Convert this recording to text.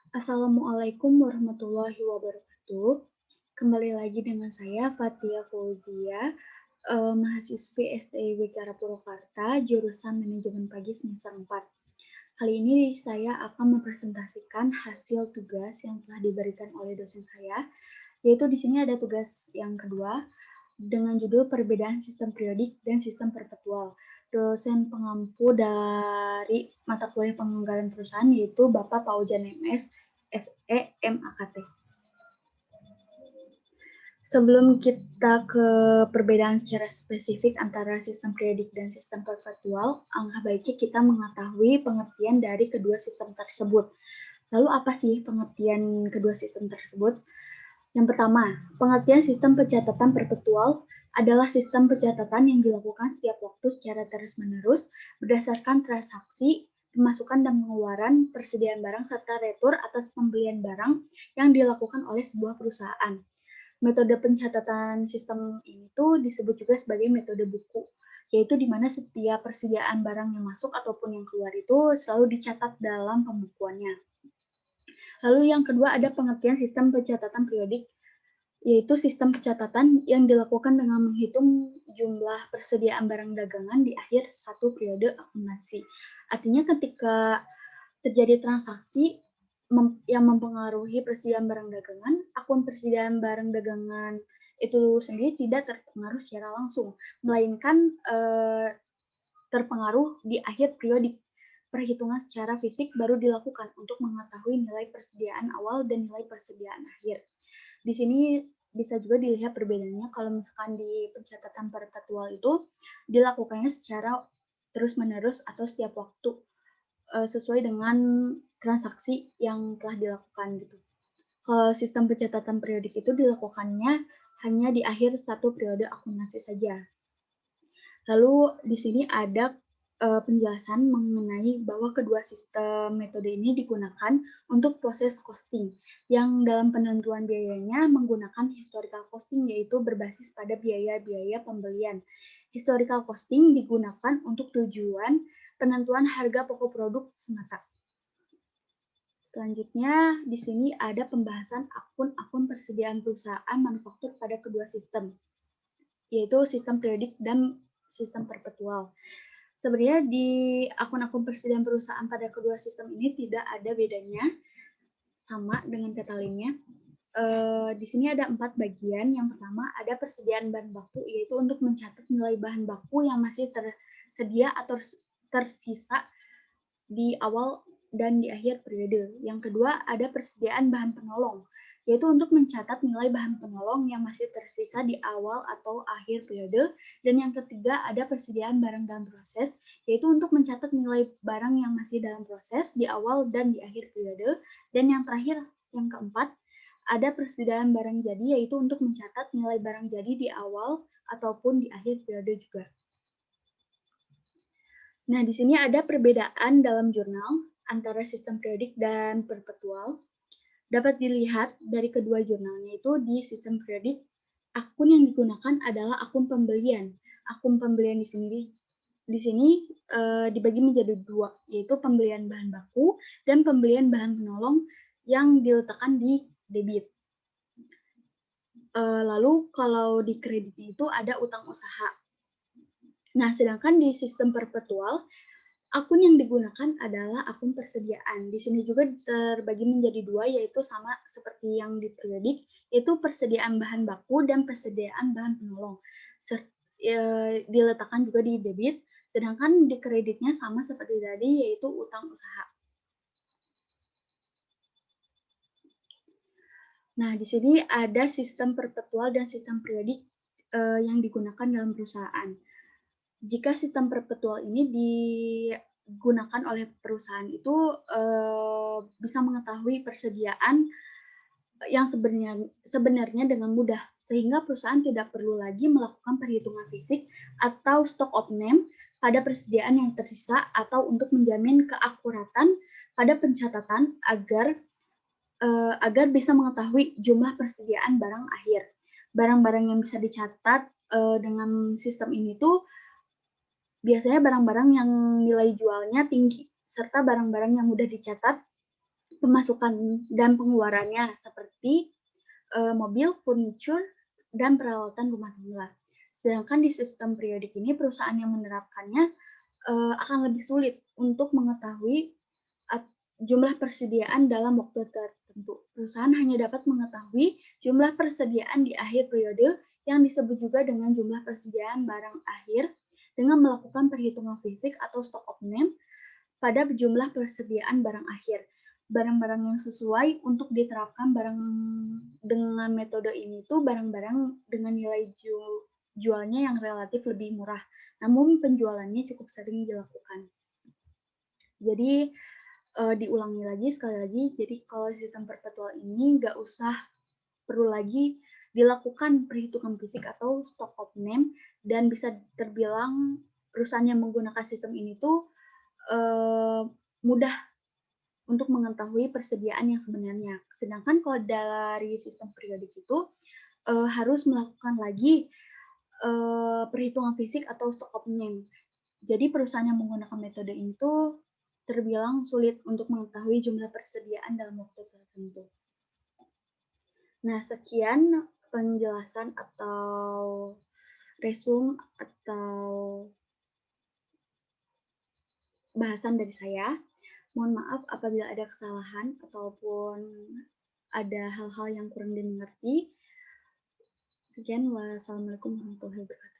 Assalamualaikum warahmatullahi wabarakatuh. Kembali lagi dengan saya Fathia Fauzia, mahasiswi STIB Wicara Purwakarta, jurusan Manajemen Pagi semester 4. Kali ini saya akan mempresentasikan hasil tugas yang telah diberikan oleh dosen saya, yaitu di sini ada tugas yang kedua dengan judul Perbedaan Sistem Periodik dan Sistem Perpetual. Dosen pengampu dari mata kuliah penganggaran perusahaan yaitu Bapak Paujan MS, SE, MAKT. Sebelum kita ke perbedaan secara spesifik antara sistem periodik dan sistem perpetual, alangkah baiknya kita mengetahui pengertian dari kedua sistem tersebut. Lalu apa sih pengertian kedua sistem tersebut? Yang pertama, pengertian sistem pencatatan perpetual adalah sistem pencatatan yang dilakukan setiap waktu secara terus-menerus berdasarkan transaksi, pemasukan dan pengeluaran, persediaan barang, serta retur atas pembelian barang yang dilakukan oleh sebuah perusahaan. Metode pencatatan sistem ini tuh disebut juga sebagai metode buku, yaitu di mana setiap persediaan barang yang masuk ataupun yang keluar itu selalu dicatat dalam pembukuannya. Lalu yang kedua ada pengertian sistem pencatatan periodik, yaitu sistem pencatatan yang dilakukan dengan menghitung jumlah persediaan barang dagangan di akhir satu periode akumulasi. Artinya ketika terjadi transaksi yang mempengaruhi persediaan barang dagangan, akun persediaan barang dagangan itu sendiri tidak terpengaruh secara langsung, melainkan terpengaruh di akhir periodik. Perhitungan secara fisik baru dilakukan untuk mengetahui nilai persediaan awal dan nilai persediaan akhir. Di sini bisa juga dilihat perbedaannya kalau misalkan di pencatatan perpetual itu dilakukannya secara terus-menerus atau setiap waktu sesuai dengan transaksi yang telah dilakukan gitu. Kalau sistem pencatatan periodik itu dilakukannya hanya di akhir satu periode akumulasi saja. Lalu di sini ada penjelasan mengenai bahwa kedua sistem metode ini digunakan untuk proses costing, yang dalam penentuan biayanya menggunakan historical costing, yaitu berbasis pada biaya-biaya pembelian. Historical costing digunakan untuk tujuan penentuan harga pokok produk semata. Selanjutnya, di sini ada pembahasan akun-akun persediaan perusahaan manufaktur pada kedua sistem, yaitu sistem periodik dan sistem perpetual. Sebenarnya di akun-akun persediaan perusahaan pada kedua sistem ini tidak ada bedanya, sama dengan kata lainnya. Di sini ada 4 bagian. Yang pertama ada persediaan bahan baku, yaitu untuk mencatat nilai bahan baku yang masih tersedia atau tersisa di awal dan di akhir periode. Yang kedua ada persediaan bahan penolong, yaitu untuk mencatat nilai bahan penolong yang masih tersisa di awal atau akhir periode. Dan yang ketiga ada persediaan barang dalam proses, yaitu untuk mencatat nilai barang yang masih dalam proses di awal dan di akhir periode. Dan yang terakhir, yang keempat, ada persediaan barang jadi, yaitu untuk mencatat nilai barang jadi di awal ataupun di akhir periode juga. Nah, di sini ada perbedaan dalam jurnal antara sistem periodik dan perpetual. Dapat dilihat dari kedua jurnalnya itu di sistem periodik, akun yang digunakan adalah akun pembelian. Akun pembelian di sini dibagi menjadi dua, yaitu pembelian bahan baku dan pembelian bahan penolong yang diletakkan di debit. Lalu kalau di kredit itu ada utang usaha. Nah, sedangkan di sistem perpetual, akun yang digunakan adalah akun persediaan. Di sini juga terbagi menjadi dua, yaitu sama seperti yang di periodik, yaitu persediaan bahan baku dan persediaan bahan penolong. Diletakkan juga di debit, sedangkan di kreditnya sama seperti tadi, yaitu utang usaha. Nah, di sini ada sistem perpetual dan sistem periodik yang digunakan dalam perusahaan. Jika sistem perpetual ini digunakan oleh perusahaan itu bisa mengetahui persediaan yang sebenarnya dengan mudah, sehingga perusahaan tidak perlu lagi melakukan perhitungan fisik atau stock of name pada persediaan yang tersisa, atau untuk menjamin keakuratan pada pencatatan agar bisa mengetahui jumlah persediaan barang akhir. Barang-barang yang bisa dicatat dengan sistem ini tuh biasanya barang-barang yang nilai jualnya tinggi, serta barang-barang yang mudah dicatat pemasukan dan pengeluarannya seperti mobil, furniture, dan peralatan rumah tangga. Sedangkan di sistem periodik ini perusahaan yang menerapkannya akan lebih sulit untuk mengetahui jumlah persediaan dalam waktu tertentu. Perusahaan hanya dapat mengetahui jumlah persediaan di akhir periode yang disebut juga dengan jumlah persediaan barang akhir dengan melakukan perhitungan fisik atau stock of name pada jumlah persediaan barang akhir. Barang-barang yang sesuai untuk diterapkan barang dengan metode ini tuh barang-barang dengan nilai jualnya yang relatif lebih murah, namun penjualannya cukup sering dilakukan. Jadi diulangi lagi sekali lagi, jadi kalau sistem perpetual ini nggak usah perlu lagi dilakukan perhitungan fisik atau stock of name dan bisa terbilang perusahaan yang menggunakan sistem ini tuh mudah untuk mengetahui persediaan yang sebenarnya. Sedangkan kalau dari sistem periodik itu harus melakukan lagi perhitungan fisik atau stock of name. Jadi perusahaan yang menggunakan metode ini tuh terbilang sulit untuk mengetahui jumlah persediaan dalam waktu tertentu. Nah, sekian penjelasan atau resume atau bahasan dari saya. Mohon maaf apabila ada kesalahan ataupun ada hal-hal yang kurang dimengerti. Sekian, wassalamualaikum warahmatullahi wabarakatuh.